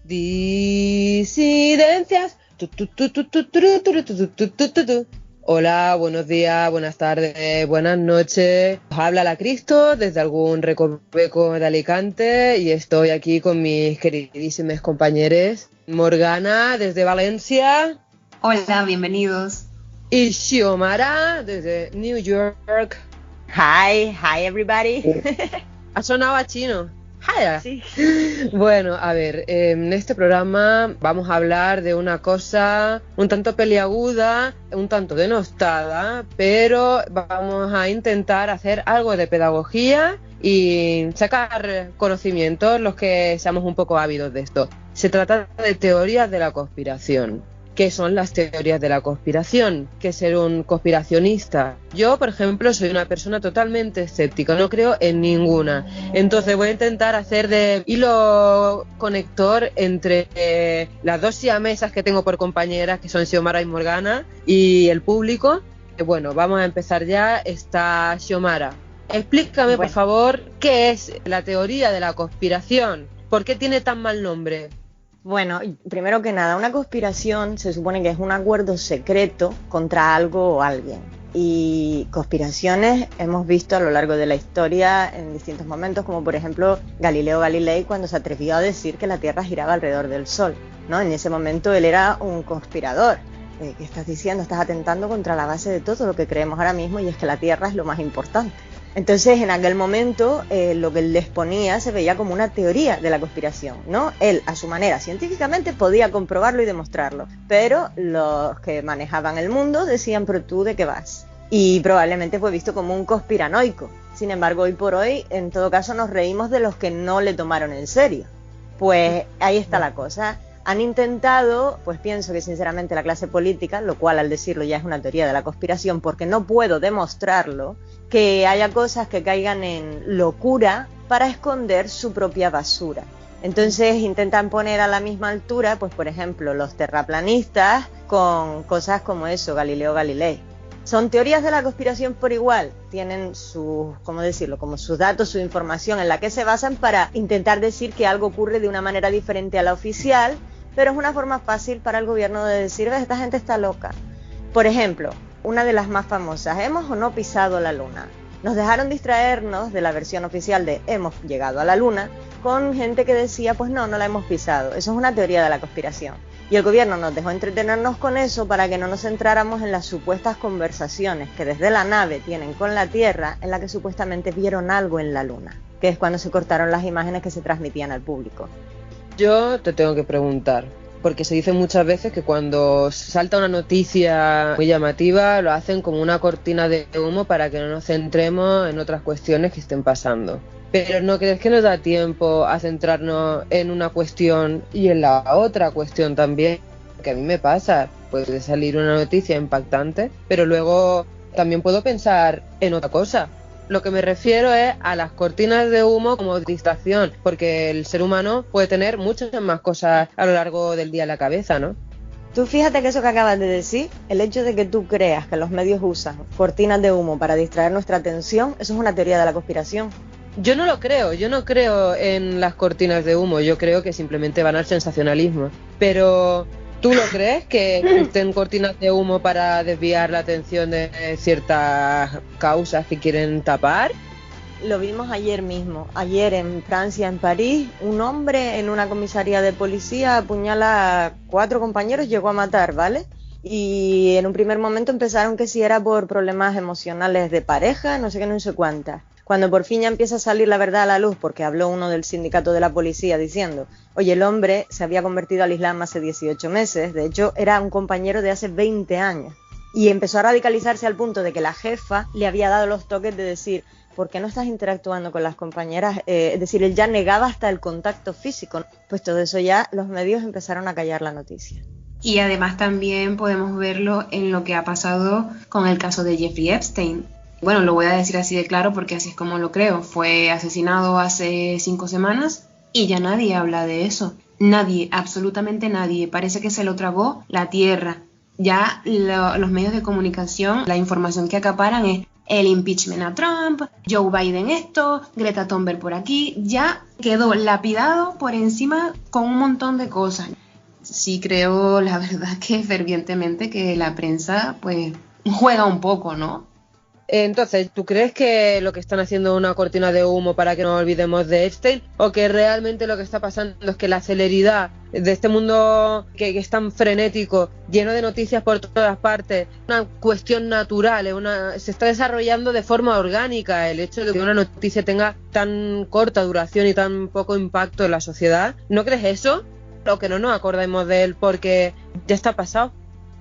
Disidencias. Tu. Hola, buenos días, buenas tardes, buenas noches. Os habla la Cristo desde algún recoveco de Alicante y estoy aquí con mis queridísimos compañeros. Morgana desde Valencia. Hola, bienvenidos. Y Xiomara desde New York. Hi everybody. Ha sonado a chino. Hi. Sí. Bueno, a ver, en este programa vamos a hablar de una cosa un tanto peliaguda, un tanto denostada, pero vamos a intentar hacer algo de pedagogía y sacar conocimientos los que seamos un poco ávidos de esto. Se trata de teorías de la conspiración. ¿Qué son las teorías de la conspiración? ¿Qué es ser un conspiracionista? Yo, por ejemplo, soy una persona totalmente escéptica, no creo en ninguna. Entonces voy a intentar hacer de hilo conector entre las dos siamesas que tengo por compañeras, que son Xiomara y Morgana, y el público. Bueno, vamos a empezar ya. Está Xiomara. Explícame, por favor, ¿qué es la teoría de la conspiración? ¿Por qué tiene tan mal nombre? Bueno, primero que nada, una conspiración se supone que es un acuerdo secreto contra algo o alguien. Y conspiraciones hemos visto a lo largo de la historia en distintos momentos, como por ejemplo Galileo Galilei cuando se atrevió a decir que la Tierra giraba alrededor del Sol, ¿no? En ese momento él era un conspirador. ¿Qué estás diciendo? Estás atentando contra la base de todo lo que creemos ahora mismo, y es que la Tierra es lo más importante. Entonces, en aquel momento, lo que él les ponía se veía como una teoría de la conspiración, ¿no? Él, a su manera, científicamente podía comprobarlo y demostrarlo, pero los que manejaban el mundo decían, pero tú, ¿de qué vas? Y probablemente fue visto como un conspiranoico. Sin embargo, hoy por hoy, en todo caso, nos reímos de los que no le tomaron en serio. Pues ahí está la cosa. Han intentado, pues pienso que sinceramente la clase política, lo cual al decirlo ya es una teoría de la conspiración porque no puedo demostrarlo, que haya cosas que caigan en locura para esconder su propia basura. Entonces intentan poner a la misma altura, pues por ejemplo, los terraplanistas con cosas como eso, Galileo Galilei. Son teorías de la conspiración por igual, tienen sus, ¿cómo decirlo?, como sus datos, su información en la que se basan para intentar decir que algo ocurre de una manera diferente a la oficial, pero es una forma fácil para el gobierno de decir, ¿ves? Esta gente está loca. Por ejemplo, una de las más famosas, ¿hemos o no pisado la luna? Nos dejaron distraernos de la versión oficial de hemos llegado a la luna con gente que decía, pues no la hemos pisado. Eso es una teoría de la conspiración. Y el gobierno nos dejó entretenernos con eso para que no nos centráramos en las supuestas conversaciones que desde la nave tienen con la Tierra, en la que supuestamente vieron algo en la luna, que es cuando se cortaron las imágenes que se transmitían al público. Yo te tengo que preguntar, porque se dice muchas veces que cuando salta una noticia muy llamativa lo hacen como una cortina de humo para que no nos centremos en otras cuestiones que estén pasando. Pero ¿no crees que nos da tiempo a centrarnos en una cuestión y en la otra cuestión también? Que a mí me pasa, puede salir una noticia impactante, pero luego también puedo pensar en otra cosa. Lo que me refiero es a las cortinas de humo como distracción, porque el ser humano puede tener muchas más cosas a lo largo del día en la cabeza, ¿no? Tú fíjate que eso que acabas de decir, el hecho de que tú creas que los medios usan cortinas de humo para distraer nuestra atención, eso es una teoría de la conspiración. Yo no creo en las cortinas de humo, yo creo que simplemente van al sensacionalismo. Pero, ¿tú lo crees que existen cortinas de humo para desviar la atención de ciertas causas que quieren tapar? Lo vimos ayer mismo. Ayer en Francia, en París, un hombre en una comisaría de policía apuñala a 4 compañeros, llegó a matar, ¿vale? Y en un primer momento empezaron que si era por problemas emocionales de pareja, no sé qué, no sé cuántas. Cuando por fin ya empieza a salir la verdad a la luz, porque habló uno del sindicato de la policía diciendo, oye, el hombre se había convertido al Islam hace 18 meses, de hecho era un compañero de hace 20 años, y empezó a radicalizarse al punto de que la jefa le había dado los toques de decir, ¿por qué no estás interactuando con las compañeras? Es decir, él ya negaba hasta el contacto físico. Pues todo eso ya los medios empezaron a callar la noticia. Y además también podemos verlo en lo que ha pasado con el caso de Jeffrey Epstein. Bueno, lo voy a decir así de claro porque así es como lo creo. Fue asesinado hace 5 semanas y ya nadie habla de eso. Nadie, absolutamente nadie. Parece que se lo tragó la tierra. Ya los medios de comunicación, la información que acaparan es el impeachment a Trump, Joe Biden esto, Greta Thunberg por aquí, ya quedó lapidado por encima con un montón de cosas. Sí creo, la verdad, que fervientemente que la prensa pues juega un poco, ¿no? Entonces, ¿tú crees que lo que están haciendo es una cortina de humo para que no olvidemos de Epstein? ¿O que realmente lo que está pasando es que la celeridad de este mundo que es tan frenético, lleno de noticias por todas partes, una cuestión natural, se está desarrollando de forma orgánica el hecho de que una noticia tenga tan corta duración y tan poco impacto en la sociedad? ¿No crees eso? O que no nos acordemos de él porque ya está pasado.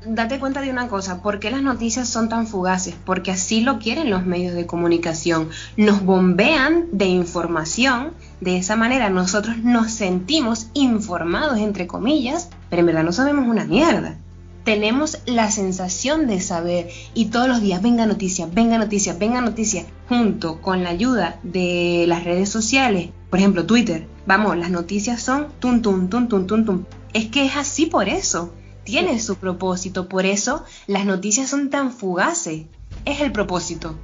Date cuenta de una cosa, ¿por qué las noticias son tan fugaces? Porque así lo quieren los medios de comunicación. Nos bombean de información, de esa manera nosotros nos sentimos informados, entre comillas, pero en verdad no sabemos una mierda. Tenemos la sensación de saber y todos los días venga noticia, venga noticia, venga noticia, junto con la ayuda de las redes sociales, por ejemplo Twitter. Vamos, las noticias son tum tum tum tum tum tum. Es que es así por eso. Tiene su propósito, por eso las noticias son tan fugaces. Es el propósito.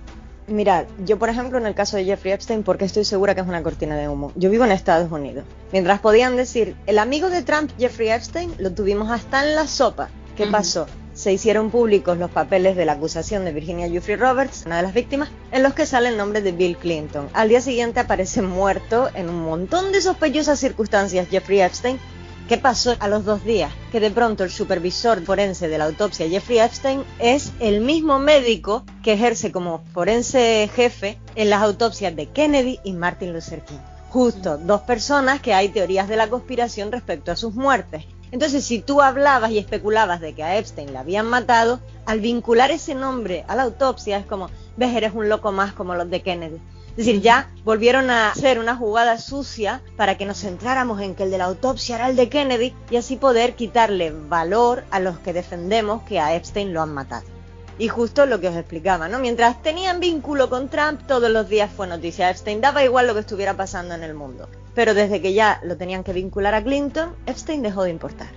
Mirad, yo por ejemplo en el caso de Jeffrey Epstein, porque estoy segura que es una cortina de humo. Yo vivo en Estados Unidos. Mientras podían decir, el amigo de Trump, Jeffrey Epstein, lo tuvimos hasta en la sopa. ¿Qué pasó? Se hicieron públicos los papeles de la acusación de Virginia Giuffre Roberts, una de las víctimas, en los que sale el nombre de Bill Clinton. Al día siguiente aparece muerto en un montón de sospechosas circunstancias Jeffrey Epstein. ¿Qué pasó a los 2 días? Que de pronto el supervisor forense de la autopsia Jeffrey Epstein es el mismo médico que ejerce como forense jefe en las autopsias de Kennedy y Martin Luther King. Justo 2 personas que hay teorías de la conspiración respecto a sus muertes. Entonces, si tú hablabas y especulabas de que a Epstein la habían matado, al vincular ese nombre a la autopsia es como, ves, eres un loco más como los de Kennedy. Es decir, ya volvieron a hacer una jugada sucia para que nos centráramos en que el de la autopsia era el de Kennedy y así poder quitarle valor a los que defendemos que a Epstein lo han matado. Y justo lo que os explicaba, ¿no? Mientras tenían vínculo con Trump, todos los días fue noticia. Epstein daba igual lo que estuviera pasando en el mundo. Pero desde que ya lo tenían que vincular a Clinton, Epstein dejó de importar.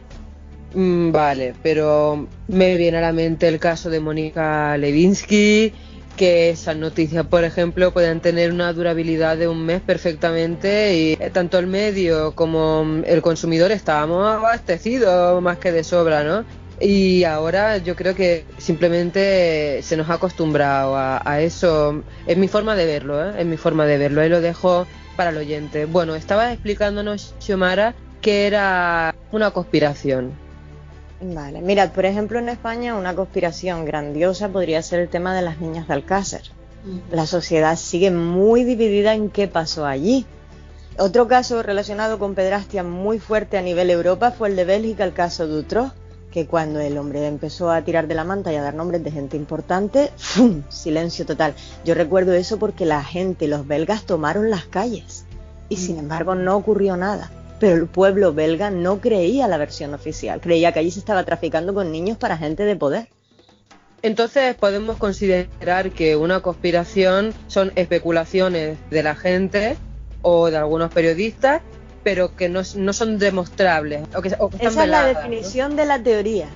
Vale, pero me viene a la mente el caso de Mónica Lewinsky, que esas noticias, por ejemplo, pueden tener una durabilidad de un mes perfectamente y tanto el medio como el consumidor estábamos abastecidos más que de sobra, ¿no? Y ahora yo creo que simplemente se nos ha acostumbrado a eso. Es mi forma de verlo, ¿eh? Es mi forma de verlo. Ahí lo dejo para el oyente. Bueno, estaba explicándonos, Xiomara, que era una conspiración. Vale, mirad, por ejemplo en España una conspiración grandiosa podría ser el tema de las niñas de Alcácer. La sociedad sigue muy dividida en qué pasó allí. Otro caso relacionado con pederastia muy fuerte a nivel Europa fue el de Bélgica, el caso Dutroux, que cuando el hombre empezó a tirar de la manta y a dar nombres de gente importante, ¡fum!, silencio total. Yo recuerdo eso porque la gente, los belgas, tomaron las calles y sin embargo no ocurrió nada. Pero el pueblo belga no creía la versión oficial, creía que allí se estaba traficando con niños para gente de poder. Entonces podemos considerar que una conspiración son especulaciones de la gente o de algunos periodistas, pero que no son demostrables. O que están Esa veladas, es la definición, ¿no?, de la teoría.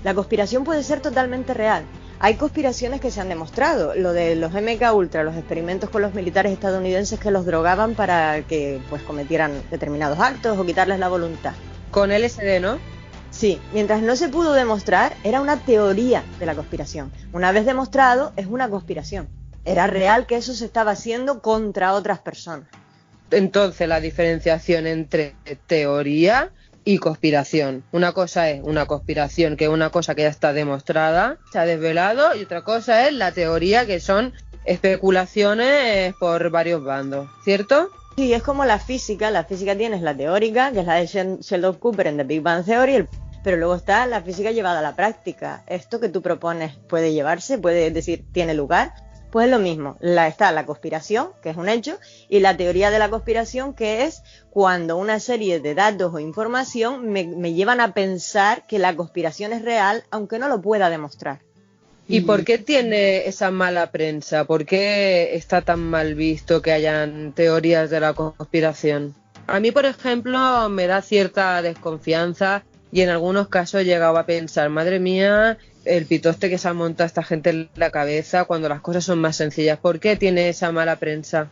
La conspiración puede ser totalmente real. Hay conspiraciones que se han demostrado, lo de los MK Ultra, los experimentos con los militares estadounidenses que los drogaban para que pues cometieran determinados actos o quitarles la voluntad. Con LSD, ¿no? Sí, mientras no se pudo demostrar, era una teoría de la conspiración. Una vez demostrado, es una conspiración. Era real que eso se estaba haciendo contra otras personas. Entonces la diferenciación entre teoría y conspiración. Una cosa es una conspiración, que es una cosa que ya está demostrada, se ha desvelado, y otra cosa es la teoría, que son especulaciones por varios bandos, ¿cierto? Sí, es como la física tienes la teórica, que es la de Sheldon Cooper en The Big Bang Theory, pero luego está la física llevada a la práctica. Esto que tú propones puede llevarse, puede decir, tiene lugar. Pues es lo mismo, está la conspiración, que es un hecho, y la teoría de la conspiración, que es cuando una serie de datos o información me llevan a pensar que la conspiración es real, aunque no lo pueda demostrar. ¿Y por qué tiene esa mala prensa? ¿Por qué está tan mal visto que hayan teorías de la conspiración? A mí, por ejemplo, me da cierta desconfianza y en algunos casos he llegado a pensar, madre mía, el pitoste que se ha montado esta gente en la cabeza cuando las cosas son más sencillas. ¿Por qué tiene esa mala prensa?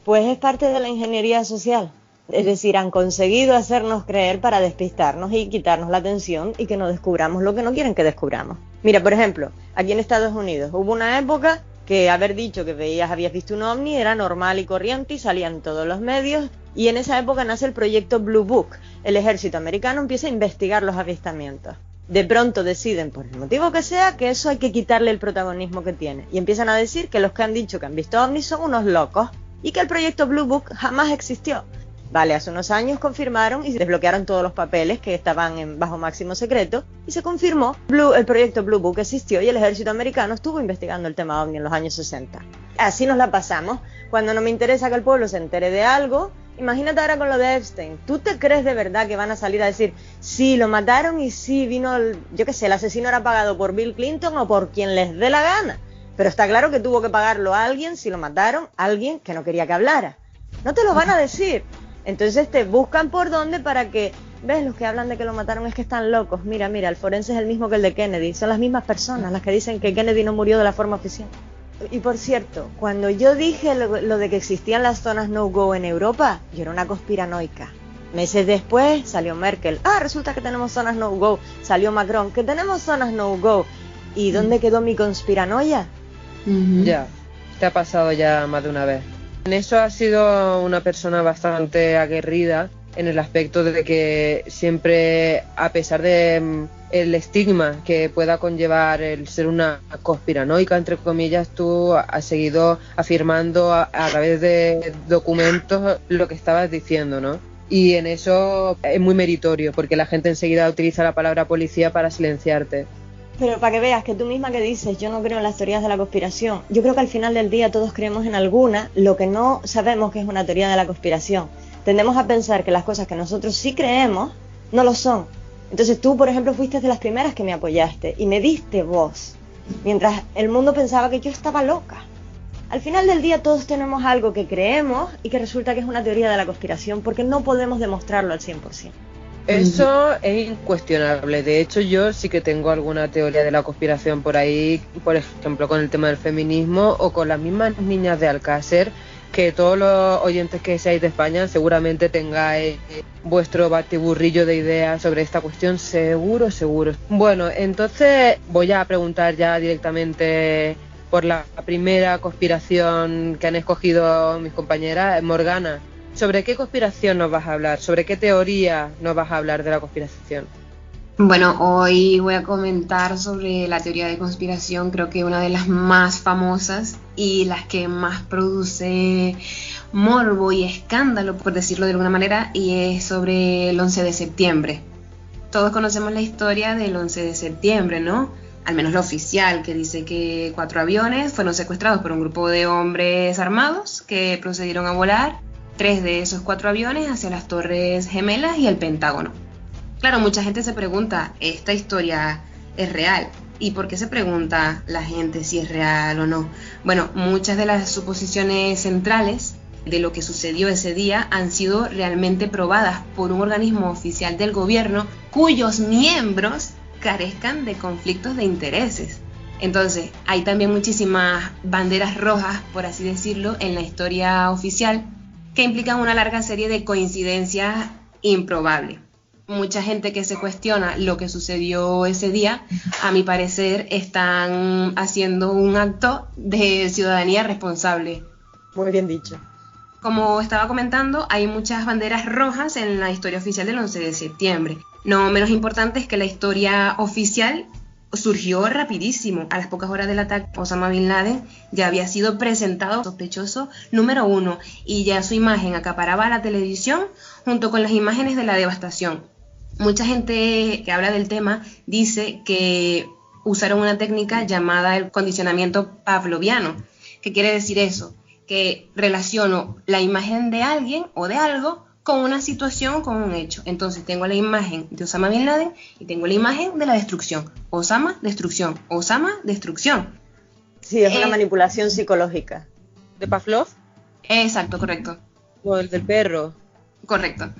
Pues es parte de la ingeniería social. Es decir, han conseguido hacernos creer para despistarnos y quitarnos la atención y que no descubramos lo que no quieren que descubramos. Mira, por ejemplo, aquí en Estados Unidos hubo una época que haber dicho que habías visto un ovni era normal y corriente y salían todos los medios, y en esa época nace el proyecto Blue Book. El ejército americano empieza a investigar los avistamientos. De pronto deciden, por el motivo que sea, que eso hay que quitarle el protagonismo que tiene, y empiezan a decir que los que han dicho que han visto ovnis son unos locos y que el proyecto Blue Book jamás existió. Vale, hace unos años confirmaron y desbloquearon todos los papeles que estaban bajo máximo secreto y se confirmó el proyecto Blue Book existió y el ejército americano estuvo investigando el tema ovni en los años 60. Así nos la pasamos. Cuando no me interesa que el pueblo se entere de algo, imagínate ahora con lo de Epstein. ¿Tú te crees de verdad que van a salir a decir sí, lo mataron y sí, vino, yo qué sé, el asesino era pagado por Bill Clinton o por quien les dé la gana? Pero está claro que tuvo que pagarlo a alguien si lo mataron, alguien que no quería que hablara. No te lo van a decir. Entonces te buscan por dónde para que, ves, los que hablan de que lo mataron es que están locos. Mira, el forense es el mismo que el de Kennedy. Son las mismas personas las que dicen que Kennedy no murió de la forma oficial. Y por cierto, cuando yo dije lo de que existían las zonas no-go en Europa, yo era una conspiranoica. Meses después salió Merkel. Resulta que tenemos zonas no-go. Salió Macron, que tenemos zonas no-go. ¿Y dónde quedó mi conspiranoia? Ya, te ha pasado ya más de una vez. En eso has sido una persona bastante aguerrida en el aspecto de que siempre, a pesar de el estigma que pueda conllevar el ser una conspiranoica, entre comillas, tú has seguido afirmando a través de documentos lo que estabas diciendo, ¿no? Y en eso es muy meritorio, porque la gente enseguida utiliza la palabra policía para silenciarte. Pero para que veas que tú misma que dices, yo no creo en las teorías de la conspiración. Yo creo que al final del día todos creemos en alguna, lo que no sabemos que es una teoría de la conspiración. Tendemos a pensar que las cosas que nosotros sí creemos, no lo son. Entonces tú, por ejemplo, fuiste de las primeras que me apoyaste y me diste voz, mientras el mundo pensaba que yo estaba loca. Al final del día todos tenemos algo que creemos y que resulta que es una teoría de la conspiración porque no podemos demostrarlo al 100%. Eso es incuestionable. De hecho, yo sí que tengo alguna teoría de la conspiración por ahí, por ejemplo, con el tema del feminismo o con las mismas niñas de Alcácer, que todos los oyentes que seáis de España seguramente tengáis vuestro batiburrillo de ideas sobre esta cuestión, seguro. Bueno, entonces voy a preguntar ya directamente por la primera conspiración que han escogido mis compañeras. Morgana, ¿sobre qué conspiración nos vas a hablar? ¿Sobre qué teoría nos vas a hablar de la conspiración? Bueno, hoy voy a comentar sobre la teoría de conspiración, creo que una de las más famosas y las que más produce morbo y escándalo, por decirlo de alguna manera, y es sobre el 11 de septiembre. Todos conocemos la historia del 11 de septiembre, ¿no? Al menos la oficial, que dice que 4 aviones fueron secuestrados por un grupo de hombres armados que procedieron a volar 3 de esos 4 aviones hacia las Torres Gemelas y el Pentágono. Claro, mucha gente se pregunta, ¿esta historia es real? ¿Y por qué se pregunta la gente si es real o no? Bueno, muchas de las suposiciones centrales de lo que sucedió ese día han sido realmente probadas por un organismo oficial del gobierno cuyos miembros carezcan de conflictos de intereses. Entonces, hay también muchísimas banderas rojas, por así decirlo, en la historia oficial que implican una larga serie de coincidencias improbables. Mucha gente que se cuestiona lo que sucedió ese día, a mi parecer, están haciendo un acto de ciudadanía responsable. Muy bien dicho. Como estaba comentando, hay muchas banderas rojas en la historia oficial del 11 de septiembre. No menos importante es que la historia oficial surgió rapidísimo. A las pocas horas del ataque, Osama Bin Laden ya había sido presentado sospechoso número 1 y ya su imagen acaparaba la televisión junto con las imágenes de la devastación. Mucha gente que habla del tema dice que usaron una técnica llamada el condicionamiento pavloviano. ¿Qué quiere decir eso? Que relaciono la imagen de alguien o de algo con una situación o con un hecho. Entonces tengo la imagen de Osama Bin Laden y tengo la imagen de la destrucción. Osama, destrucción. Osama, destrucción. Sí, es una manipulación psicológica. ¿De Pavlov? Exacto, correcto. ¿O el del perro? Correcto.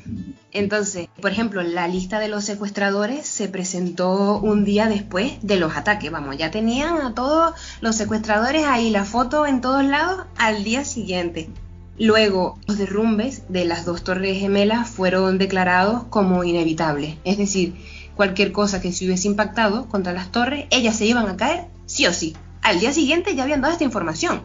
Entonces, por ejemplo, la lista de los secuestradores se presentó un día después de los ataques. Vamos, ya tenían a todos los secuestradores ahí, la foto en todos lados al día siguiente. Luego, los derrumbes de las 2 torres gemelas fueron declarados como inevitables. Es decir, cualquier cosa que se hubiese impactado contra las torres, ellas se iban a caer sí o sí. Al día siguiente ya habían dado esta información.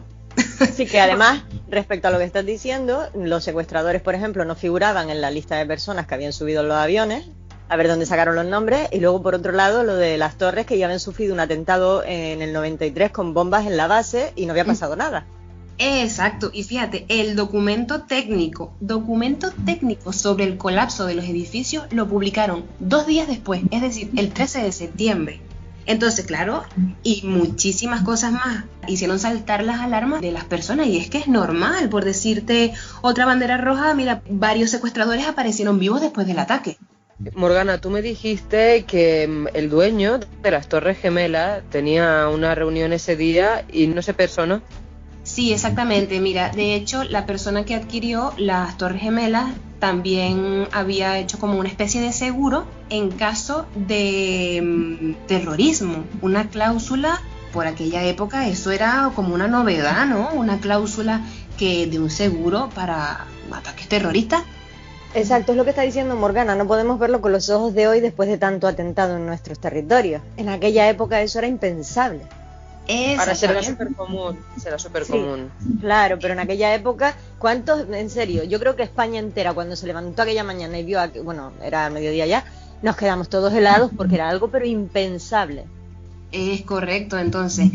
Sí, que además, respecto a lo que estás diciendo, los secuestradores, por ejemplo, no figuraban en la lista de personas que habían subido en los aviones, a ver dónde sacaron los nombres, y luego, por otro lado, lo de las torres, que ya habían sufrido un atentado en el 93 con bombas en la base y no había pasado nada. Exacto, y fíjate, el documento técnico sobre el colapso de los edificios lo publicaron 2 días después, es decir, el 13 de septiembre. Entonces, claro, y muchísimas cosas más hicieron saltar las alarmas de las personas, y es que es normal, por decirte otra bandera roja, mira, varios secuestradores aparecieron vivos después del ataque. Morgana, tú me dijiste que el dueño de las Torres Gemelas tenía una reunión ese día y no se personó. Sí, exactamente. Mira, de hecho, la persona que adquirió las Torres Gemelas también había hecho como una especie de seguro en caso de terrorismo. Una cláusula, por aquella época, eso era como una novedad, ¿no? Una cláusula de un seguro para ataques terroristas. Exacto, es lo que está diciendo Morgana. No podemos verlo con los ojos de hoy después de tanto atentado en nuestros territorios. En aquella época eso era impensable. Ahora será súper común, Sí, claro, pero en aquella época, ¿cuántos? En serio, yo creo que España entera, cuando se levantó aquella mañana y vio, bueno, era mediodía ya, nos quedamos todos helados porque era algo pero impensable. Es correcto. Entonces,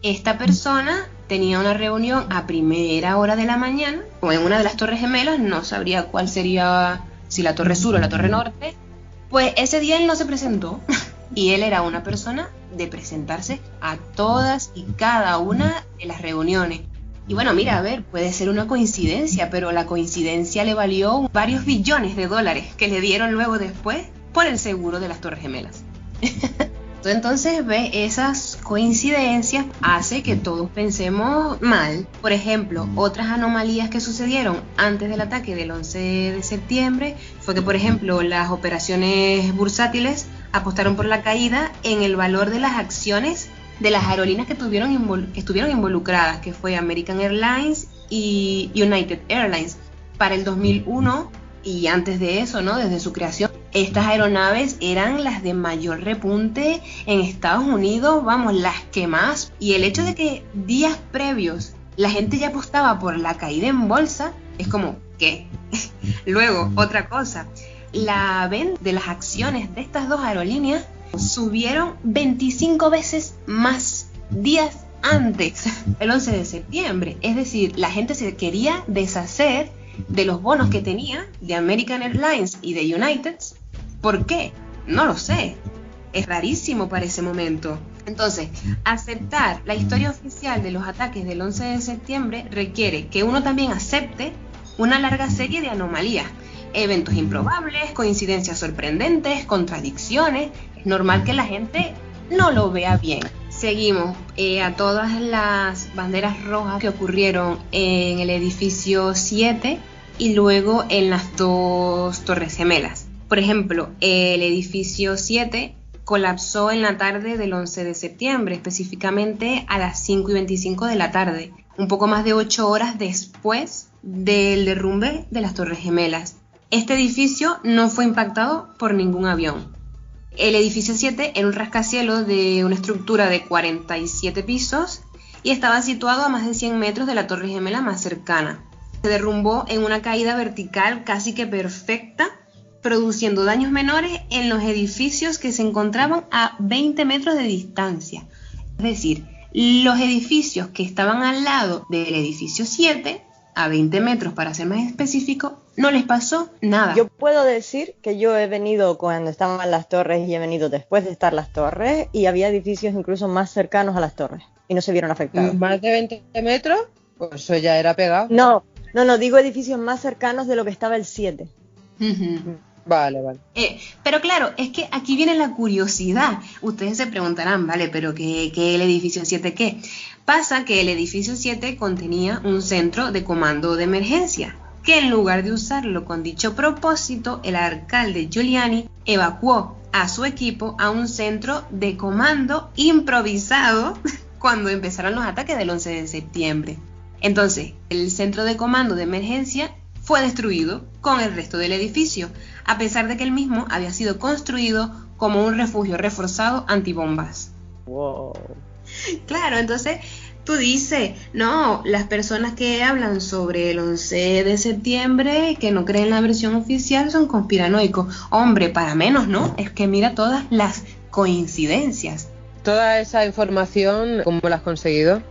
esta persona tenía una reunión a primera hora de la mañana, o en una de las Torres Gemelas, no sabría cuál sería, si la Torre Sur o la Torre Norte. Pues ese día él no se presentó, y él era una persona de presentarse a todas y cada una de las reuniones. Y bueno, mira, a ver, puede ser una coincidencia, pero la coincidencia le valió varios billones de dólares que le dieron luego después por el seguro de las Torres Gemelas. Entonces, ve, esas coincidencias hace que todos pensemos mal. Por ejemplo, otras anomalías que sucedieron antes del ataque del 11 de septiembre fue que, por ejemplo, las operaciones bursátiles apostaron por la caída en el valor de las acciones de las aerolíneas que estuvieron involucradas, que fue American Airlines y United Airlines. Para el 2001 y antes de eso, ¿no? Desde su creación, estas aeronaves eran las de mayor repunte en Estados Unidos, vamos, las que más. Y el hecho de que días previos la gente ya apostaba por la caída en bolsa, es como, ¿qué? Luego, otra cosa, la venta de las acciones de estas 2 aerolíneas subieron 25 veces más días antes, el 11 de septiembre. Es decir, la gente se quería deshacer de los bonos que tenía de American Airlines y de United. ¿Por qué? No lo sé. Es rarísimo para ese momento. Entonces, aceptar la historia oficial de los ataques del 11 de septiembre requiere que uno también acepte una larga serie de anomalías, eventos improbables, coincidencias sorprendentes, contradicciones. Es normal que la gente no lo vea bien. Seguimos a todas las banderas rojas que ocurrieron en el edificio 7 y luego en las 2 Torres Gemelas. Por ejemplo, el edificio 7 colapsó en la tarde del 11 de septiembre, específicamente a las 5:25 de la tarde, un poco más de 8 horas después del derrumbe de las Torres Gemelas. Este edificio no fue impactado por ningún avión. El edificio 7 era un rascacielos de una estructura de 47 pisos y estaba situado a más de 100 metros de la Torre Gemela más cercana. Se derrumbó en una caída vertical casi que perfecta, produciendo daños menores en los edificios que se encontraban a 20 metros de distancia. Es decir, los edificios que estaban al lado del edificio 7, a 20 metros para ser más específico, no les pasó nada. Yo puedo decir que yo he venido cuando estaban las torres y he venido después de estar las torres y había edificios incluso más cercanos a las torres y no se vieron afectados. ¿Más de 20 metros? Pues eso ya era pegado. No, digo edificios más cercanos de lo que estaba el 7. Vale. Pero claro, es que aquí viene la curiosidad. Ustedes se preguntarán, vale, pero ¿qué el edificio 7 qué? Pasa que el edificio 7 contenía un centro de comando de emergencia. que en lugar de usarlo con dicho propósito, el alcalde Giuliani evacuó a su equipo a un centro de comando improvisado cuando empezaron los ataques del 11 de septiembre. Entonces, el centro de comando de emergencia fue destruido con el resto del edificio, a pesar de que el mismo había sido construido como un refugio reforzado antibombas. Wow. Claro, entonces tú dices, no, las personas que hablan sobre el 11 de septiembre, que no creen la versión oficial, son conspiranoicos. Hombre, para menos, ¿no? Es que mira todas las coincidencias. Toda esa información, ¿cómo la has conseguido?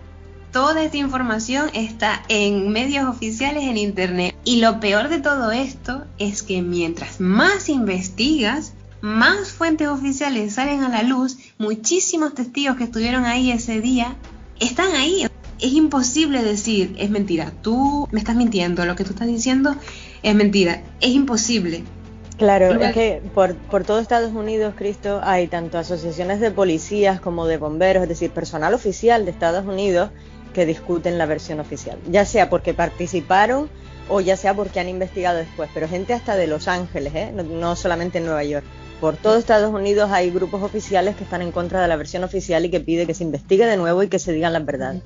Toda esta información está en medios oficiales en internet. Y lo peor de todo esto es que mientras más investigas, más fuentes oficiales salen a la luz. Muchísimos testigos que estuvieron ahí ese día están ahí. Es imposible decir, es mentira, tú me estás mintiendo, lo que tú estás diciendo es mentira. Es imposible. Claro, es que por todo Estados Unidos, Cristo, hay tanto asociaciones de policías como de bomberos, es decir, personal oficial de Estados Unidos que discuten la versión oficial, ya sea porque participaron o ya sea porque han investigado después, pero gente hasta de Los Ángeles, no solamente en Nueva York. Por todo Estados Unidos hay grupos oficiales que están en contra de la versión oficial y que pide que se investigue de nuevo y que se digan las verdades.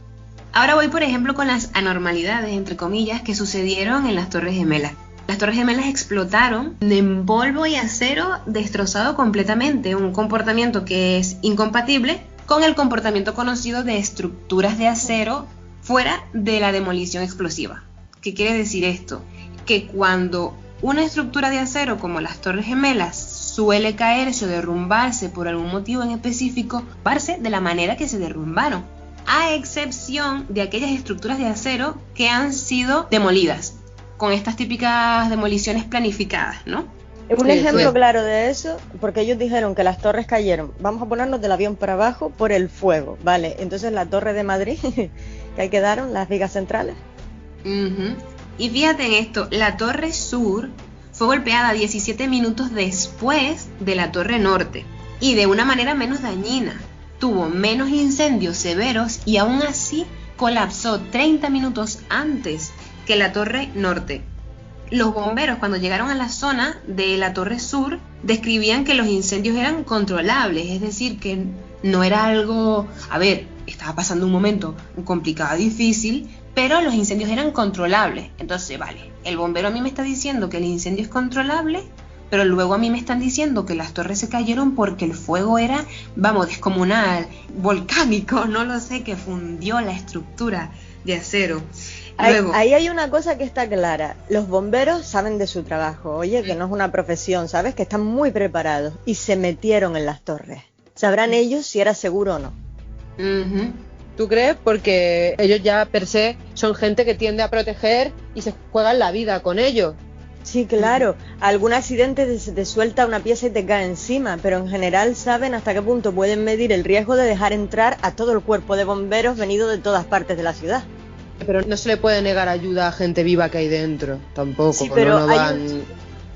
Ahora voy, por ejemplo, con las anormalidades, entre comillas, que sucedieron en las Torres Gemelas. Las Torres Gemelas explotaron en polvo y acero destrozado completamente, un comportamiento que es incompatible con el comportamiento conocido de estructuras de acero fuera de la demolición explosiva. ¿Qué quiere decir esto? Que cuando una estructura de acero como las Torres Gemelas suele caerse o derrumbarse por algún motivo en específico, derrumbarse de la manera que se derrumbaron, a excepción de aquellas estructuras de acero que han sido demolidas, con estas típicas demoliciones planificadas, ¿no? Un ejemplo claro de eso, porque ellos dijeron que las torres cayeron, vamos a ponernos del avión para abajo por el fuego, ¿vale? Entonces la torre de Madrid, que ahí quedaron, las vigas centrales. Y fíjate en esto, la torre sur fue golpeada 17 minutos después de la torre norte, y de una manera menos dañina. Tuvo menos incendios severos y aún así colapsó 30 minutos antes que la torre norte. Los bomberos, cuando llegaron a la zona de la torre sur, describían que los incendios eran controlables, es decir, que no era algo... A ver, estaba pasando un momento complicado, difícil, pero los incendios eran controlables. Entonces, vale, el bombero a mí me está diciendo que el incendio es controlable, pero luego a mí me están diciendo que las torres se cayeron porque el fuego era, vamos, descomunal, volcánico, no lo sé, que fundió la estructura de acero. Luego, ahí hay una cosa que está clara, los bomberos saben de su trabajo, oye, que no es una profesión, ¿sabes? Que están muy preparados y se metieron en las torres. Sabrán ellos si era seguro o no. ¿Tú crees? Porque ellos ya per se son gente que tiende a proteger y se juegan la vida con ellos. Sí, claro, algún accidente se te suelta una pieza y te cae encima, pero en general saben hasta qué punto pueden medir el riesgo de dejar entrar a todo el cuerpo de bomberos venido de todas partes de la ciudad. Pero no se le puede negar ayuda a gente viva que hay dentro, tampoco. Sí, pero no van...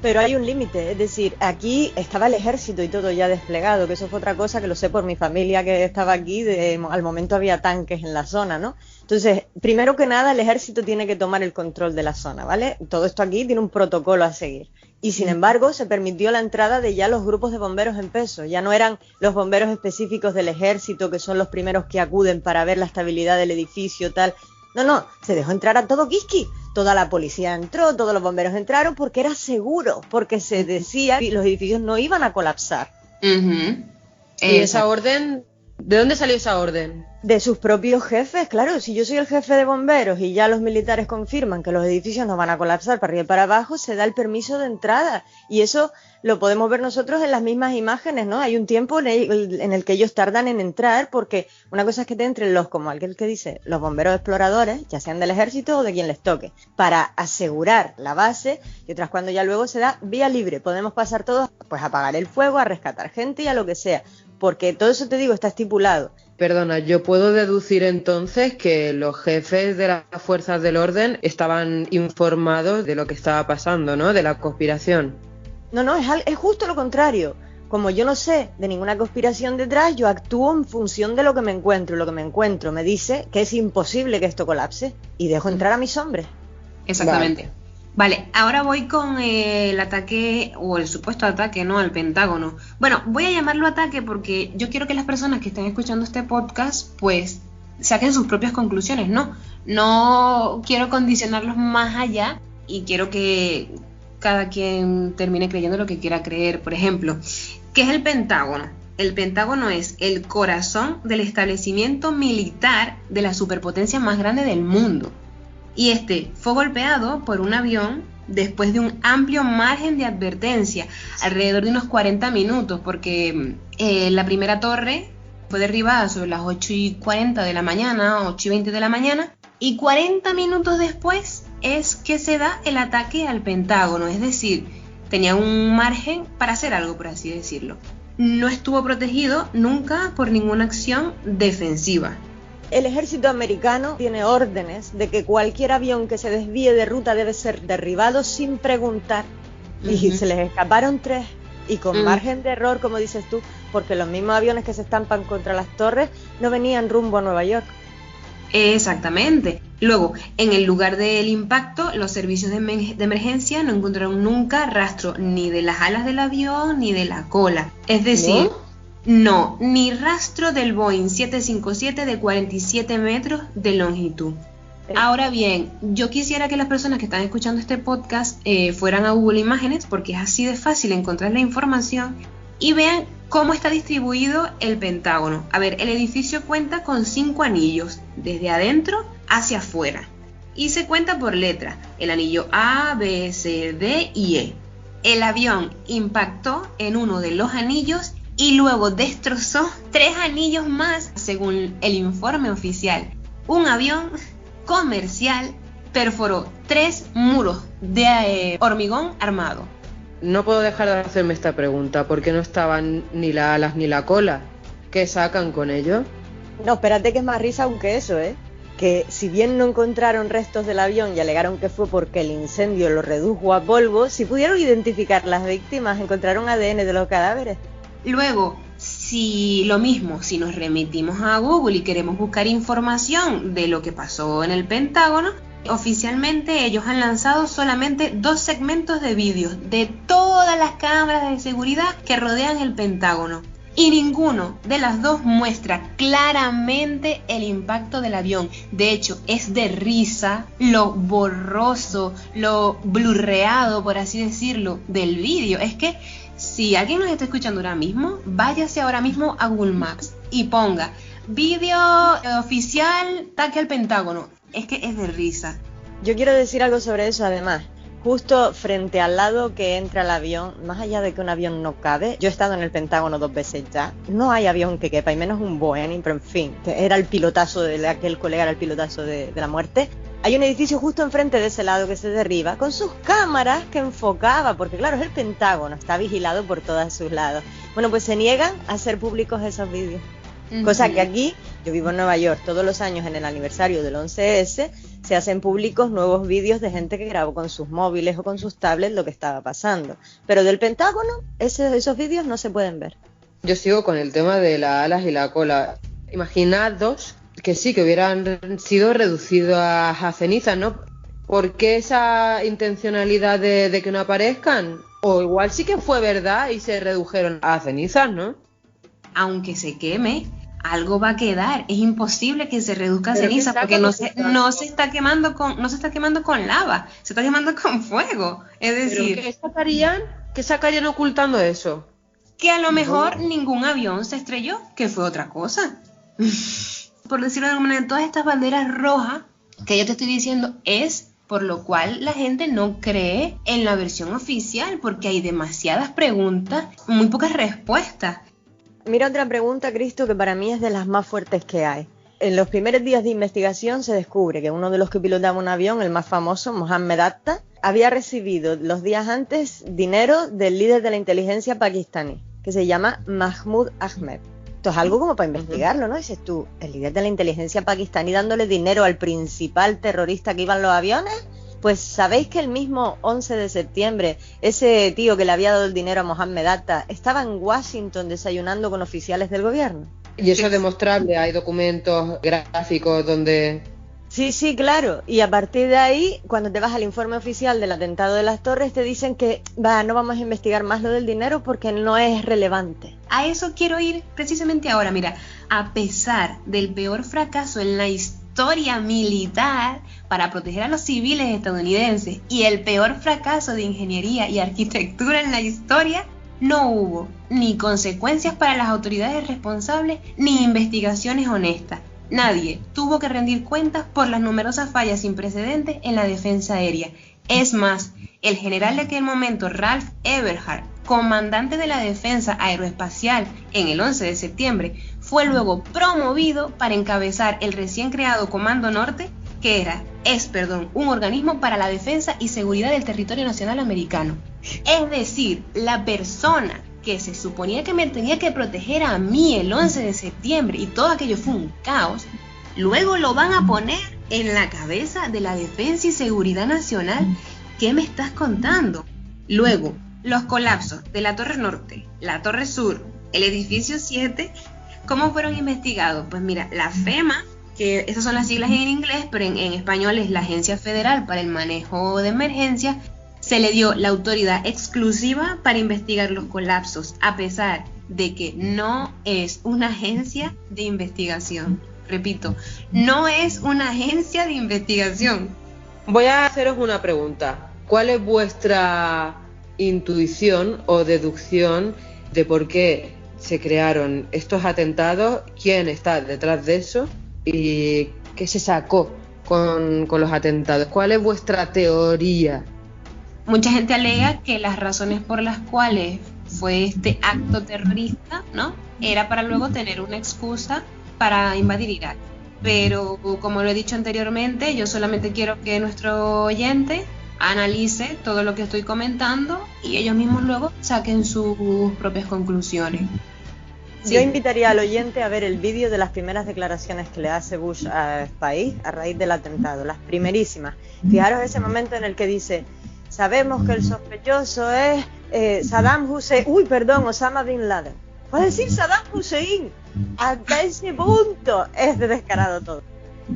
Pero hay un límite, es decir, aquí estaba el ejército y todo ya desplegado, que eso fue otra cosa que lo sé por mi familia que estaba aquí, al momento había tanques en la zona, ¿no? Entonces, primero que nada, el ejército tiene que tomar el control de la zona, ¿vale? Todo esto aquí tiene un protocolo a seguir. Y sin embargo, se permitió la entrada de ya los grupos de bomberos en peso. Ya no eran los bomberos específicos del ejército, que son los primeros que acuden para ver la estabilidad del edificio, tal. No, se dejó entrar a todo Kiski. Toda la policía entró, todos los bomberos entraron porque era seguro, porque se decía que los edificios no iban a colapsar. ¿Y esa orden? ¿De dónde salió esa orden? De sus propios jefes, claro. Si yo soy el jefe de bomberos y ya los militares confirman que los edificios no van a colapsar para arriba y para abajo, se da el permiso de entrada. Y eso lo podemos ver nosotros en las mismas imágenes, ¿no? Hay un tiempo en el que ellos tardan en entrar, porque una cosa es que te entren como aquel que dice, los bomberos exploradores, ya sean del ejército o de quien les toque, para asegurar la base, y otras cuando ya luego se da vía libre. Podemos pasar todos pues a apagar el fuego, a rescatar gente y a lo que sea, porque todo eso, te digo, está estipulado. Perdona, yo puedo deducir entonces que los jefes de las fuerzas del orden estaban informados de lo que estaba pasando, ¿no? De la conspiración. No, es justo lo contrario. Como yo no sé de ninguna conspiración detrás, yo actúo en función de lo que me encuentro. Lo que me encuentro me dice que es imposible que esto colapse y dejo entrar a mis hombres. Exactamente. Vale, ahora voy con el ataque, o el supuesto ataque, ¿no? Al Pentágono. Bueno, voy a llamarlo ataque porque yo quiero que las personas que estén escuchando este podcast, pues, saquen sus propias conclusiones, ¿no? No quiero condicionarlos más allá y quiero que cada quien termine creyendo lo que quiera creer. Por ejemplo, ¿qué es el Pentágono? El Pentágono es el corazón del establecimiento militar de la superpotencia más grande del mundo. Y este fue golpeado por un avión después de un amplio margen de advertencia, alrededor de unos 40 minutos, porque la primera torre fue derribada sobre las 8:40 de la mañana, 8:20 de la mañana, y 40 minutos después es que se da el ataque al Pentágono, es decir, tenía un margen para hacer algo, por así decirlo. No estuvo protegido nunca por ninguna acción defensiva. El ejército americano tiene órdenes de que cualquier avión que se desvíe de ruta debe ser derribado sin preguntar. Y se les escaparon 3 y con margen de error, como dices tú, porque los mismos aviones que se estampan contra las torres no venían rumbo a Nueva York. Exactamente. Luego, en el lugar del impacto, los servicios de emergencia no encontraron nunca rastro ni de las alas del avión ni de la cola. Es decir, no, ni rastro del Boeing 757 de 47 metros de longitud. Ahora bien, yo quisiera que las personas que están escuchando este podcast fueran a Google Imágenes, porque es así de fácil encontrar la información, y vean cómo está distribuido el Pentágono. A ver, el edificio cuenta con 5 anillos, desde adentro hacia afuera, y se cuenta por letra, el anillo A, B, C, D y E. El avión impactó en uno de los anillos y luego destrozó 3 anillos más, según el informe oficial. Un avión comercial perforó 3 muros de hormigón armado. No puedo dejar de hacerme esta pregunta, ¿por qué no estaban ni las alas ni la cola? ¿Qué sacan con ello? No, espérate que es más risa aunque eso, que si bien no encontraron restos del avión y alegaron que fue porque el incendio lo redujo a polvo, si pudieron identificar las víctimas, encontraron ADN de los cadáveres. Luego, si nos remitimos a Google y queremos buscar información de lo que pasó en el Pentágono, oficialmente ellos han lanzado solamente 2 segmentos de vídeos de todas las cámaras de seguridad que rodean el Pentágono. Y ninguno de las 2 muestra claramente el impacto del avión. De hecho, es de risa lo borroso, lo blurreado, por así decirlo, del vídeo. Es que si alguien nos está escuchando ahora mismo, váyase ahora mismo a Google Maps y ponga vídeo oficial ataque al Pentágono. Es que es de risa. Yo quiero decir algo sobre eso además. Justo frente al lado que entra el avión, más allá de que un avión no cabe, yo he estado en el Pentágono 2 veces ya, no hay avión que quepa, y menos un Boeing, pero en fin, era el pilotazo de aquel colega, era el pilotazo de la muerte. Hay un edificio justo enfrente de ese lado que se derriba, con sus cámaras que enfocaba, porque claro, es el Pentágono, está vigilado por todos sus lados. Bueno, pues se niegan a hacer públicos esos vídeos. Cosa que aquí, yo vivo en Nueva York, todos los años en el aniversario del 11S, se hacen públicos nuevos vídeos de gente que grabó con sus móviles o con sus tablets lo que estaba pasando. Pero del Pentágono, esos vídeos no se pueden ver. Yo sigo con el tema de las alas y la cola. Imaginados que sí, que hubieran sido reducidos a cenizas, ¿no? ¿Por qué esa intencionalidad de que no aparezcan? O igual sí que fue verdad y se redujeron a cenizas, ¿no? Aunque se queme, algo va a quedar. Es imposible que se reduzca a ceniza porque no se está quemando con lava, se está quemando con fuego. Es decir, ¿qué sacarían ocultando eso? Que a lo mejor ningún avión se estrelló, que fue otra cosa. Por decirlo de alguna manera, todas estas banderas rojas que yo te estoy diciendo es por lo cual la gente no cree en la versión oficial, porque hay demasiadas preguntas, muy pocas respuestas. Mira otra pregunta, Cristo, que para mí es de las más fuertes que hay. En los primeros días de investigación se descubre que uno de los que pilotaba un avión, el más famoso, Mohammed Atta, había recibido los días antes dinero del líder de la inteligencia pakistaní, que se llama Mahmoud Ahmed. Esto es algo como para investigarlo, ¿no? Dices tú, el líder de la inteligencia pakistaní dándole dinero al principal terrorista que iba en los aviones. Pues ¿sabéis que el mismo 11 de septiembre ese tío que le había dado el dinero a Mohammed Atta estaba en Washington desayunando con oficiales del gobierno? Y eso es demostrable, hay documentos gráficos donde... Sí, sí, claro. Y a partir de ahí, cuando te vas al informe oficial del atentado de las Torres, te dicen que no vamos a investigar más lo del dinero porque no es relevante. A eso quiero ir precisamente ahora. Mira, a pesar del peor fracaso en la historia militar para proteger a los civiles estadounidenses y el peor fracaso de ingeniería y arquitectura en la historia, no hubo ni consecuencias para las autoridades responsables ni investigaciones honestas. Nadie tuvo que rendir cuentas por las numerosas fallas sin precedentes en la defensa aérea. Es más, el general de aquel momento, Ralph Eberhart, comandante de la defensa aeroespacial en el 11 de septiembre, fue luego promovido para encabezar el recién creado Comando Norte, que es un organismo para la defensa y seguridad del territorio nacional americano. Es decir, la persona que se suponía que me tenía que proteger a mí el 11 de septiembre y todo aquello fue un caos, luego lo van a poner en la cabeza de la defensa y seguridad nacional. ¿Qué me estás contando? Luego, los colapsos de la Torre Norte, la Torre Sur, el edificio 7, ¿cómo fueron investigados? Pues mira, la FEMA, que esas son las siglas en inglés, pero en español es la Agencia Federal para el Manejo de Emergencias, se le dio la autoridad exclusiva para investigar los colapsos, a pesar de que no es una agencia de investigación. Repito, no es una agencia de investigación. Voy a haceros una pregunta. ¿Cuál es vuestra intuición o deducción de por qué se crearon estos atentados? ¿Quién está detrás de eso? ¿Y qué se sacó con los atentados? ¿Cuál es vuestra teoría? Mucha gente alega que las razones por las cuales fue este acto terrorista, ¿no?, era para luego tener una excusa para invadir Irak. Pero, como lo he dicho anteriormente, yo solamente quiero que nuestro oyente analice todo lo que estoy comentando y ellos mismos luego saquen sus propias conclusiones. Sí. Yo invitaría al oyente a ver el vídeo de las primeras declaraciones que le hace Bush al país a raíz del atentado, las primerísimas. Fijaros ese momento en el que dice: sabemos que el sospechoso es Osama Bin Laden. ¿Puede decir Saddam Hussein? Hasta ese punto es de descarado todo.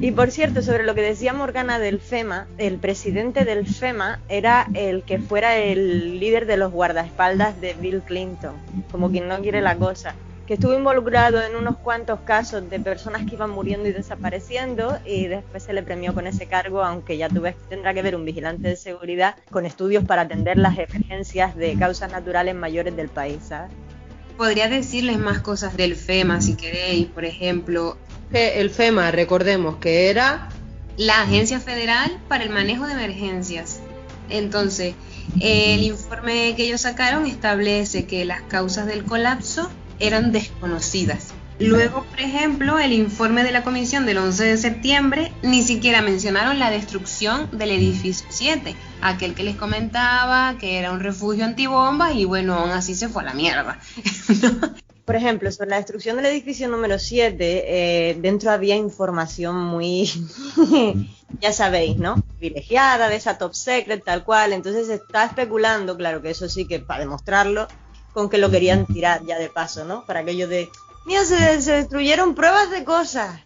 Y por cierto, sobre lo que decía Morgana del FEMA, el presidente del FEMA era el que fuera el líder de los guardaespaldas de Bill Clinton, como quien no quiere la cosa, que estuvo involucrado en unos cuantos casos de personas que iban muriendo y desapareciendo, y después se le premió con ese cargo, aunque ya tendrá que ver un vigilante de seguridad con estudios para atender las emergencias de causas naturales mayores del país, ¿sabes? Podría decirles más cosas del FEMA si queréis, por ejemplo. El FEMA, recordemos que era la Agencia Federal para el Manejo de Emergencias. Entonces, el informe que ellos sacaron establece que las causas del colapso eran desconocidas. Luego, por ejemplo, el informe de la comisión del 11 de septiembre ni siquiera mencionaron la destrucción del edificio 7, aquel que les comentaba que era un refugio antibombas, y bueno, aún así se fue a la mierda. Por ejemplo, sobre la destrucción del edificio número 7, dentro había información muy, ya sabéis, ¿no?, privilegiada, de esa top secret, tal cual. Entonces se está especulando, claro que eso sí que para demostrarlo, con que lo querían tirar ya de paso, ¿no? Para aquello de, mira, se destruyeron pruebas de cosas.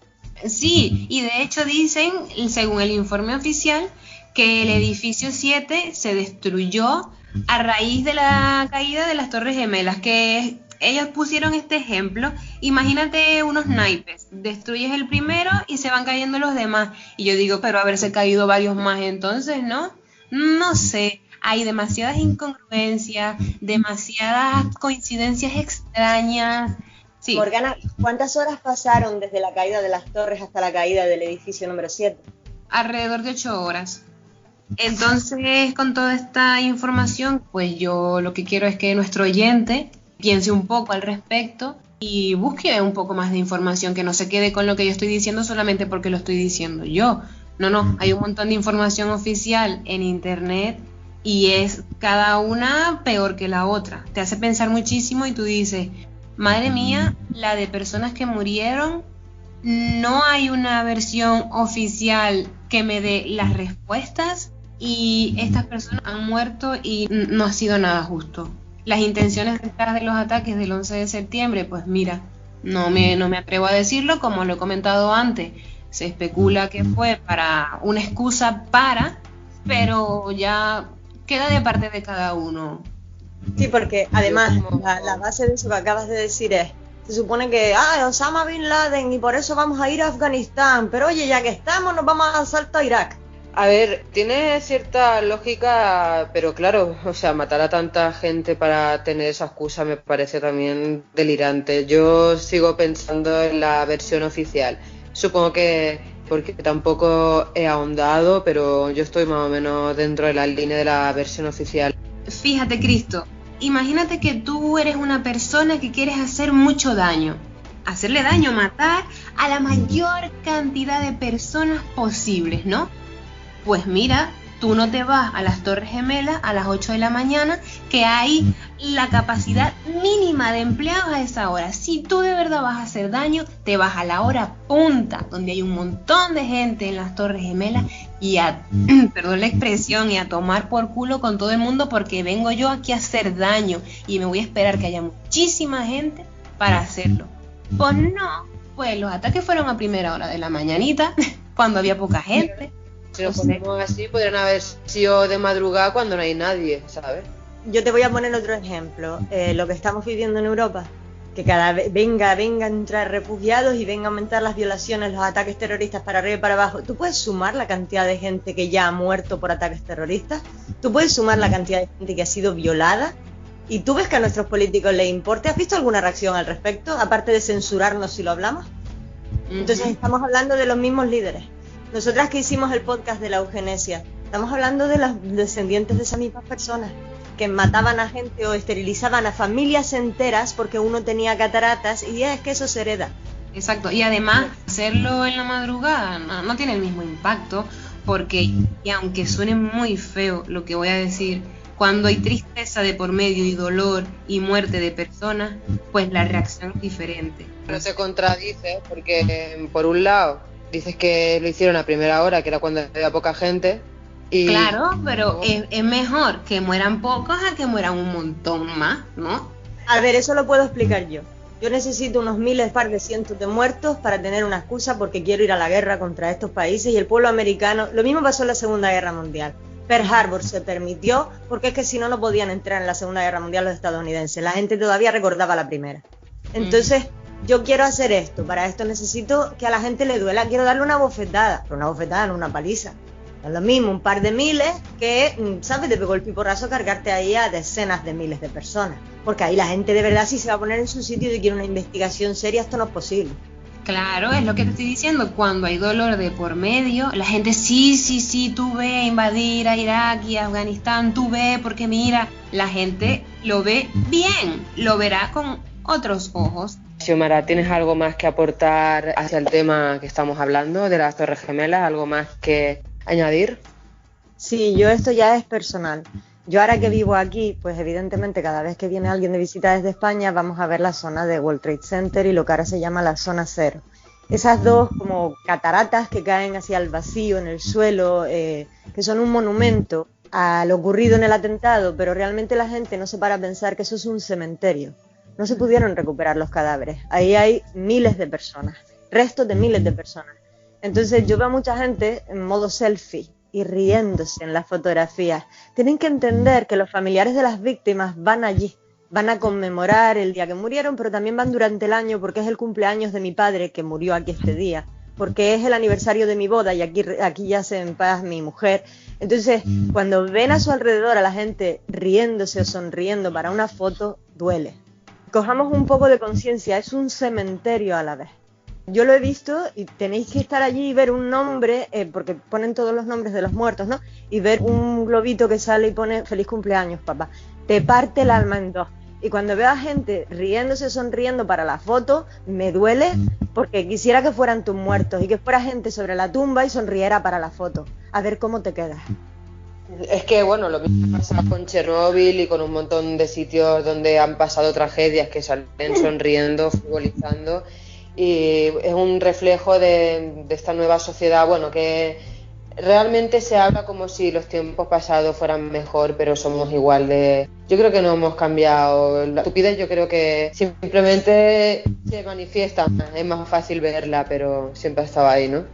Sí, y de hecho dicen, según el informe oficial, que el edificio 7 se destruyó a raíz de la caída de las Torres Gemelas, que ellos pusieron este ejemplo. Imagínate unos naipes, destruyes el primero y se van cayendo los demás. Y yo digo, pero haberse caído varios más entonces, ¿no? No sé. Hay demasiadas incongruencias, demasiadas coincidencias extrañas. Sí. Morgana, ¿cuántas horas pasaron desde la caída de las torres hasta la caída del edificio número 7? Alrededor de 8 horas. Entonces, con toda esta información, pues yo lo que quiero es que nuestro oyente piense un poco al respecto y busque un poco más de información, que no se quede con lo que yo estoy diciendo solamente porque lo estoy diciendo yo. No, hay un montón de información oficial en internet y es cada una peor que la otra. Te hace pensar muchísimo y tú dices, madre mía, la de personas que murieron, no hay una versión oficial que me dé las respuestas y estas personas han muerto y no ha sido nada justo. Las intenciones detrás de los ataques del 11 de septiembre, pues mira, no me atrevo a decirlo, como lo he comentado antes. se especula que fue para una excusa pero ya queda de parte de cada uno. Sí, porque además la base de eso que acabas de decir es, se supone que, Osama Bin Laden y por eso vamos a ir a Afganistán, pero oye, ya que estamos nos vamos a asalto a Irak. A ver, tiene cierta lógica, pero claro, o sea, matar a tanta gente para tener esa excusa me parece también delirante. Yo sigo pensando en la versión oficial. Supongo que porque tampoco he ahondado, pero yo estoy más o menos dentro de la línea de la versión oficial. Fíjate, Cristo, imagínate que tú eres una persona que quieres hacer mucho daño. Hacerle daño, matar a la mayor cantidad de personas posibles, ¿no? Pues mira, tú no te vas a las Torres Gemelas a las 8 de la mañana, que hay la capacidad mínima de empleados a esa hora. Si tú de verdad vas a hacer daño, te vas a la hora punta, donde hay un montón de gente en las Torres Gemelas y perdón la expresión, y a tomar por culo con todo el mundo porque vengo yo aquí a hacer daño y me voy a esperar que haya muchísima gente para hacerlo. Pues no, pues los ataques fueron a primera hora de la mañanita, cuando había poca gente. Si lo ponemos así, podrían haber sido de madrugada cuando no hay nadie, ¿sabes? Yo te voy a poner otro ejemplo. Lo que estamos viviendo en Europa, que cada vez venga a entrar refugiados y venga a aumentar las violaciones, los ataques terroristas para arriba y para abajo. ¿Tú puedes sumar la cantidad de gente que ya ha muerto por ataques terroristas? ¿Tú puedes sumar la cantidad de gente que ha sido violada? ¿Y tú ves que a nuestros políticos les importe? ¿Has visto alguna reacción al respecto, aparte de censurarnos si lo hablamos? Entonces estamos hablando de los mismos líderes. Nosotras que hicimos el podcast de la eugenesia, estamos hablando de los descendientes de esas mismas personas que mataban a gente o esterilizaban a familias enteras porque uno tenía cataratas, y es que eso se hereda. Exacto, y además hacerlo en la madrugada no tiene el mismo impacto, porque, y aunque suene muy feo lo que voy a decir, cuando hay tristeza de por medio y dolor y muerte de personas, pues la reacción es diferente. Pero se contradice porque, por un lado, dices que lo hicieron a primera hora, que era cuando había poca gente. Y... Claro, pero es mejor que mueran pocos a que mueran un montón más, ¿no? A ver, eso lo puedo explicar yo. Yo necesito unos miles, par de cientos de muertos para tener una excusa porque quiero ir a la guerra contra estos países, y el pueblo americano, lo mismo pasó en la Segunda Guerra Mundial. Pearl Harbor se permitió porque es que si no, no podían entrar en la Segunda Guerra Mundial los estadounidenses. La gente todavía recordaba la primera. Entonces... yo quiero hacer esto, para esto necesito que a la gente le duela, quiero darle una bofetada, pero una bofetada no una paliza. Es lo mismo un par de miles que, ¿sabes? Te pegó el piporrazo cargarte ahí a decenas de miles de personas. Porque ahí la gente de verdad sí se va a poner en su sitio y quiere una investigación seria, esto no es posible. Claro, es lo que te estoy diciendo, cuando hay dolor de por medio, la gente sí, tú ve invadir a Irak y a Afganistán, tú ve, porque mira, la gente lo ve bien, lo verá con otros ojos. Xiomara, ¿tienes algo más que aportar hacia el tema que estamos hablando de las Torres Gemelas? ¿Algo más que añadir? Sí, yo esto ya es personal. Yo ahora que vivo aquí, pues evidentemente cada vez que viene alguien de visita desde España vamos a ver la zona de World Trade Center y lo que ahora se llama la zona cero. Esas dos como cataratas que caen hacia el vacío en el suelo, que son un monumento a lo ocurrido en el atentado, pero realmente la gente no se para a pensar que eso es un cementerio. No se pudieron recuperar los cadáveres. Ahí hay miles de personas, restos de miles de personas. Entonces yo veo a mucha gente en modo selfie y riéndose en las fotografías. Tienen que entender que los familiares de las víctimas van allí, van a conmemorar el día que murieron, pero también van durante el año porque es el cumpleaños de mi padre que murió aquí este día, porque es el aniversario de mi boda y aquí yace en paz mi mujer. Entonces, cuando ven a su alrededor a la gente riéndose o sonriendo para una foto, duele. Cojamos un poco de conciencia, es un cementerio a la vez. Yo lo he visto y tenéis que estar allí y ver un nombre, porque ponen todos los nombres de los muertos, ¿no? Y ver un globito que sale y pone feliz cumpleaños, papá. Te parte el alma en dos. Y cuando veo a gente riéndose, sonriendo para la foto, me duele porque quisiera que fueran tus muertos y que fuera gente sobre la tumba y sonriera para la foto. A ver cómo te quedas. Es que, bueno, lo mismo pasa con Chernóbil y con un montón de sitios donde han pasado tragedias que salen sonriendo, frivolizando, y es un reflejo de esta nueva sociedad, bueno, que realmente se habla como si los tiempos pasados fueran mejor, pero somos igual de... Yo creo que no hemos cambiado. La estupidez yo creo que simplemente se manifiesta, es más fácil verla, pero siempre ha estado ahí, ¿no?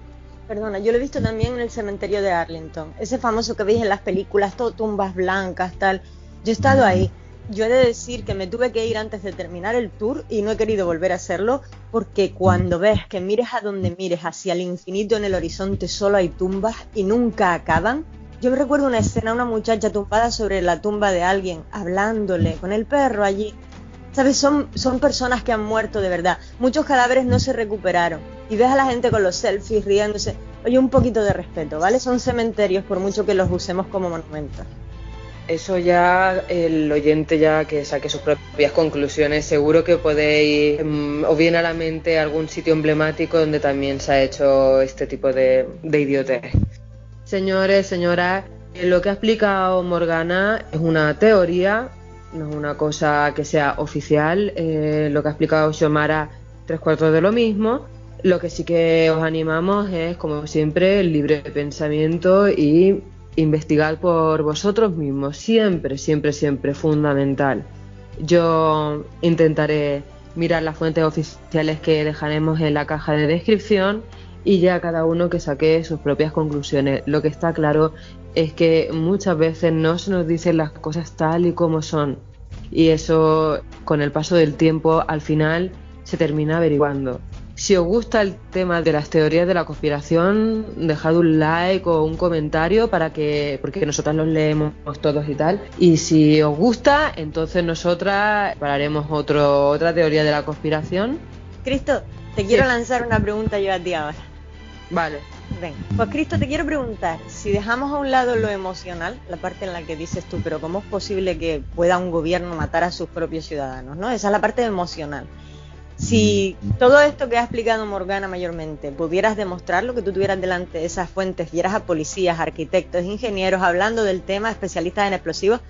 Perdona, yo lo he visto también en el cementerio de Arlington, ese famoso que veis en las películas, todo tumbas blancas, tal. Yo he estado ahí. Yo he de decir que me tuve que ir antes de terminar el tour y no he querido volver a hacerlo porque cuando ves que mires a donde mires, hacia el infinito en el horizonte, solo hay tumbas y nunca acaban. Yo me recuerdo una escena, una muchacha tumbada sobre la tumba de alguien, hablándole con el perro allí. ¿Sabes? Son personas que han muerto de verdad. Muchos cadáveres no se recuperaron. Y ves a la gente con los selfies riéndose. Oye, un poquito de respeto, ¿vale? Son cementerios por mucho que los usemos como monumentos. Eso ya el oyente ya que saque sus propias conclusiones. Seguro que podéis, os viene a la mente algún sitio emblemático donde también se ha hecho este tipo de idiotez. Señores, señoras, lo que ha explicado Morgana es una teoría, no es una cosa que sea oficial. Lo que ha explicado Xiomara, 3/4 de lo mismo. Lo que sí que os animamos es, como siempre, el libre pensamiento y investigad por vosotros mismos, siempre, siempre, siempre, fundamental. Yo intentaré mirar las fuentes oficiales que dejaremos en la caja de descripción y ya cada uno que saque sus propias conclusiones. Lo que está claro es que muchas veces no se nos dicen las cosas tal y como son, y eso con el paso del tiempo al final se termina averiguando. Si os gusta el tema de las teorías de la conspiración, dejad un like o un comentario porque nosotras los leemos todos y tal. Y si os gusta, entonces nosotras prepararemos otra teoría de la conspiración. Cristo, te quiero lanzar una pregunta yo a ti ahora. Vale. Ven, pues Cristo, te quiero preguntar, si dejamos a un lado lo emocional, la parte en la que dices tú, pero ¿cómo es posible que pueda un gobierno matar a sus propios ciudadanos, ¿no? Esa es la parte emocional. Si todo esto que ha explicado Morgana mayormente pudieras demostrarlo, que tú tuvieras delante de esas fuentes, vieras a policías, arquitectos, ingenieros hablando del tema, especialistas en explosivos,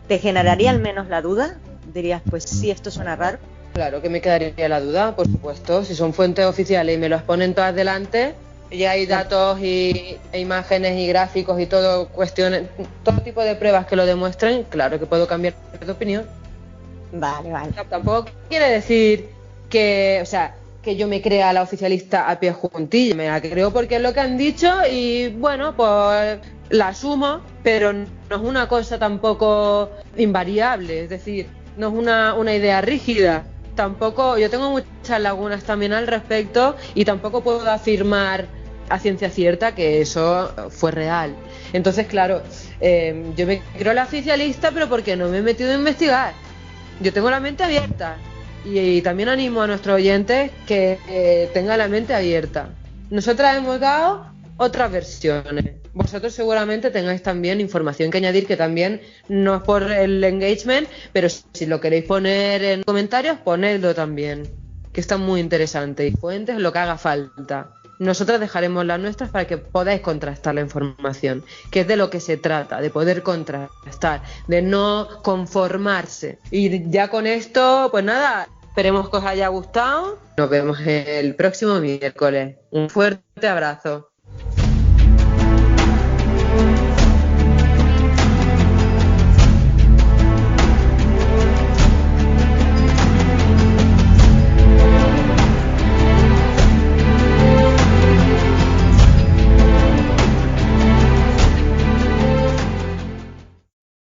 ¿te generaría al menos la duda? Dirías, pues sí, esto suena raro. Claro que me quedaría la duda, por supuesto. Si son fuentes oficiales y me los ponen todas delante, y hay datos e imágenes y gráficos y todo, cuestiones, todo tipo de pruebas que lo demuestren, claro que puedo cambiar de opinión. Vale. Tampoco quiere decir que yo me crea la oficialista a pie juntillas. Me la creo porque es lo que han dicho y bueno, pues la asumo, pero no es una cosa tampoco invariable, es decir, no es una idea rígida. Tampoco, yo tengo muchas lagunas también al respecto y tampoco puedo afirmar a ciencia cierta que eso fue real. Entonces, claro, yo me creo la oficialista, pero porque no me he metido a investigar. Yo tengo la mente abierta y también animo a nuestros oyentes que tengan la mente abierta. Nosotras hemos dado otras versiones. Vosotros seguramente tengáis también información que añadir, que también no es por el engagement, pero si lo queréis poner en comentarios, ponedlo también, que está muy interesante. Y fuentes, lo que haga falta. Nosotros dejaremos las nuestras para que podáis contrastar la información, que es de lo que se trata, de poder contrastar, de no conformarse. Y ya con esto, pues nada, esperemos que os haya gustado. Nos vemos el próximo miércoles. Un fuerte abrazo.